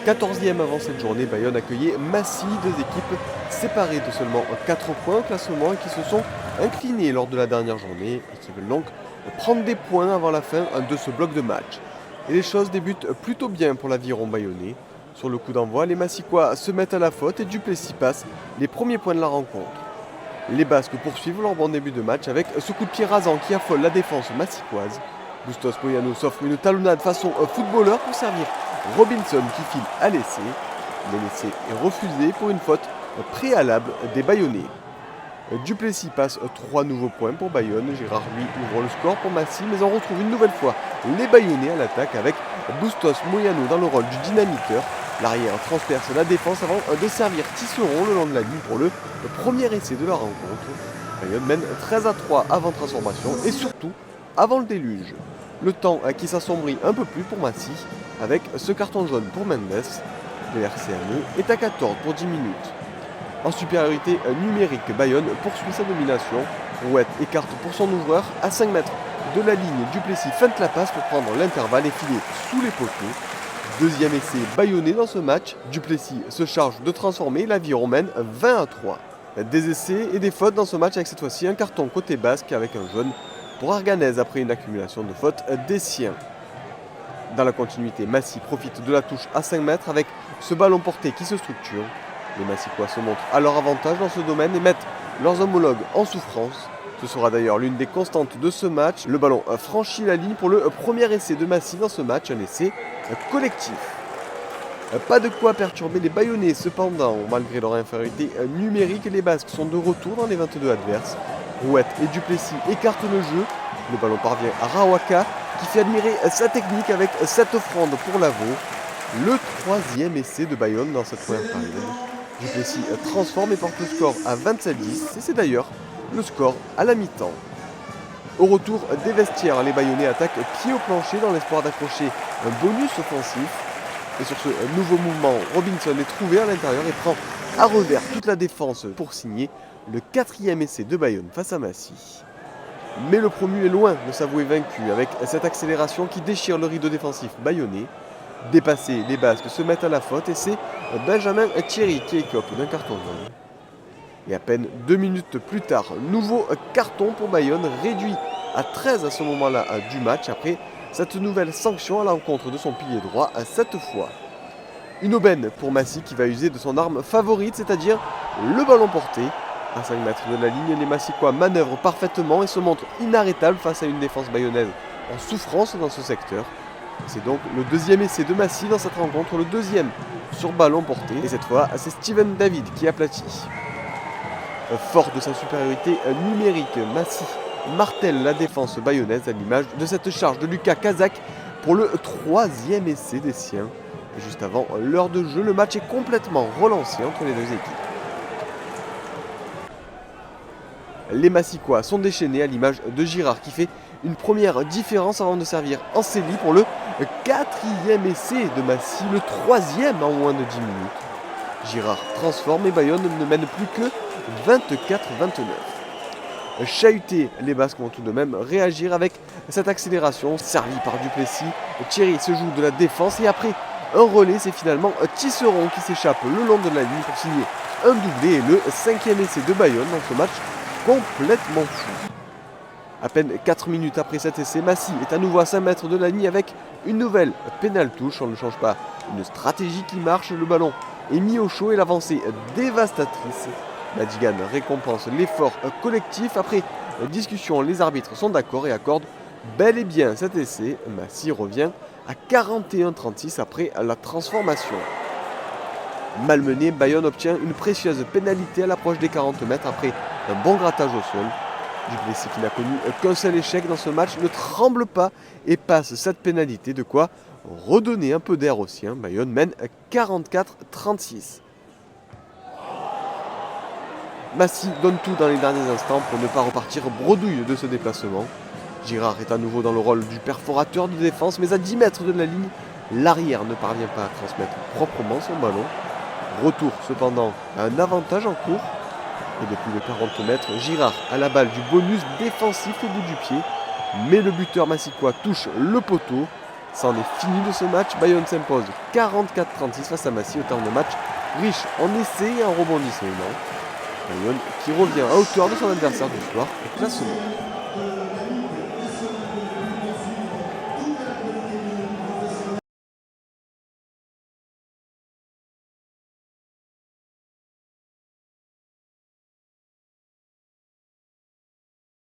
14e avant cette journée, Bayonne accueillait Massy, deux équipes séparées de seulement 4 points au classement et qui se sont inclinées lors de la dernière journée et qui veulent donc prendre des points avant la fin de ce bloc de match. Et les choses débutent plutôt bien pour l'aviron bayonnais. Sur le coup d'envoi, les Massicois se mettent à la faute et Duplessis passe les premiers points de la rencontre. Les Basques poursuivent leur bon début de match avec ce coup de pied rasant qui affole la défense massicoise. Bustos Moyano s'offre une talonnade façon footballeur pour servir Robinson qui file à l'essai. Mais l'essai est refusé pour une faute préalable des Bayonnais. Duplessis passe 3 nouveaux points pour Bayonne. Girard lui ouvre le score pour Massy, mais on retrouve une nouvelle fois les Bayonnais à l'attaque avec Bustos Moyano dans le rôle du dynamiteur. L'arrière transperce la défense avant de servir Tisserand le long de la ligne pour le premier essai de la rencontre. Bayonne mène 13-3 avant transformation et surtout avant le déluge. Le temps qui s'assombrit un peu plus pour Massy avec ce carton jaune pour Mendes. Le RCME est à 14 pour 10 minutes. En supériorité numérique, Bayonne poursuit sa domination. Rouette écarte pour son ouvreur à 5 mètres de la ligne. Duplessis feinte la passe pour prendre l'intervalle et filer sous les poteaux. Deuxième essai bayonnais dans ce match. Duplessis se charge de transformer. L'Aviron mène 20-3. Des essais et des fautes dans ce match avec cette fois-ci un carton côté basque avec un jaune pour Arganez après une accumulation de fautes des siens. Dans la continuité, Massy profite de la touche à 5 mètres avec ce ballon porté qui se structure. Les Massicois se montrent à leur avantage dans ce domaine et mettent leurs homologues en souffrance. Ce sera d'ailleurs l'une des constantes de ce match. Le ballon franchit la ligne pour le premier essai de Massy dans ce match, un essai collectif. Pas de quoi perturber les Bayonnais cependant, malgré leur infériorité numérique, les Basques sont de retour dans les 22 adverses. Rouette et Duplessis écartent le jeu. Le ballon parvient à Rawaka qui fait admirer sa technique avec cette offrande pour Lavaux. Le troisième essai de Bayonne dans cette première période. Duplessis transforme et porte le score à 27-10 et c'est d'ailleurs le score à la mi-temps. Au retour des vestiaires, les Bayonnais attaquent pied au plancher dans l'espoir d'accrocher un bonus offensif. Et sur ce nouveau mouvement, Robinson est trouvé à l'intérieur et prend à revers toute la défense pour signer le quatrième essai de Bayonne face à Massy. Mais le promu est loin de s'avouer vaincu avec cette accélération qui déchire le rideau défensif bayonnais. Dépassés, les Basques se mettent à la faute et c'est Benjamin Thierry qui écope d'un carton jaune. Et à peine 2 minutes plus tard, nouveau carton pour Bayonne, réduit à 13 à ce moment-là du match après cette nouvelle sanction à l'encontre de son pilier droit à cette fois. Une aubaine pour Massy qui va user de son arme favorite, c'est-à-dire le ballon porté. À 5 mètres de la ligne, les Massicois manœuvrent parfaitement et se montrent inarrêtables face à une défense bayonnaise en souffrance dans ce secteur. C'est donc le deuxième essai de Massy dans cette rencontre, le deuxième sur ballon porté. Et cette fois, c'est Steven David qui aplatit. Fort de sa supériorité numérique, Massy martèle la défense bayonnaise à l'image de cette charge de Lucas Kazak pour le troisième essai des siens. Et juste avant l'heure de jeu, le match est complètement relancé entre les deux équipes. Les Massicois sont déchaînés à l'image de Girard qui fait une première différence avant de servir Anceli pour le quatrième essai de Massy, le troisième en moins de 10 minutes. Girard transforme et Bayonne ne mène plus que 24-29. Chahutés, les Basques vont tout de même réagir avec cette accélération servie par Duplessis. Thierry se joue de la défense et après un relais, c'est finalement Tisserand qui s'échappe le long de la ligne pour signer un doublé et le cinquième essai de Bayonne dans ce match complètement fou. À peine 4 minutes après cet essai, Massy est à nouveau à 5 mètres de la ligne avec une nouvelle pénale touche. On ne change pas une stratégie qui marche, le ballon est mis au chaud et l'avancée dévastatrice. Madigan récompense l'effort collectif. Après discussion, les arbitres sont d'accord et accordent bel et bien cet essai. Massy revient à 41-36 après la transformation. Malmené, Bayonne obtient une précieuse pénalité à l'approche des 40 mètres après un bon grattage au sol. Duplessis, qui n'a connu qu'un seul échec dans ce match, ne tremble pas et passe cette pénalité, de quoi redonner un peu d'air aux siens. Bayonne mène 44-36. Massy donne tout dans les derniers instants pour ne pas repartir bredouille de ce déplacement. Girard est à nouveau dans le rôle du perforateur de défense, mais à 10 mètres de la ligne, l'arrière ne parvient pas à transmettre proprement son ballon. Retour cependant à un avantage en cours. Et depuis les 40 mètres, Girard a la balle du bonus défensif au bout du pied. Mais le buteur massicois touche le poteau. Ça en est fini de ce match. Bayonne s'impose 44-36 face à Massy au terme de match riche en essais et en rebondissements. Bayonne qui revient à hauteur de son adversaire du soir au classement.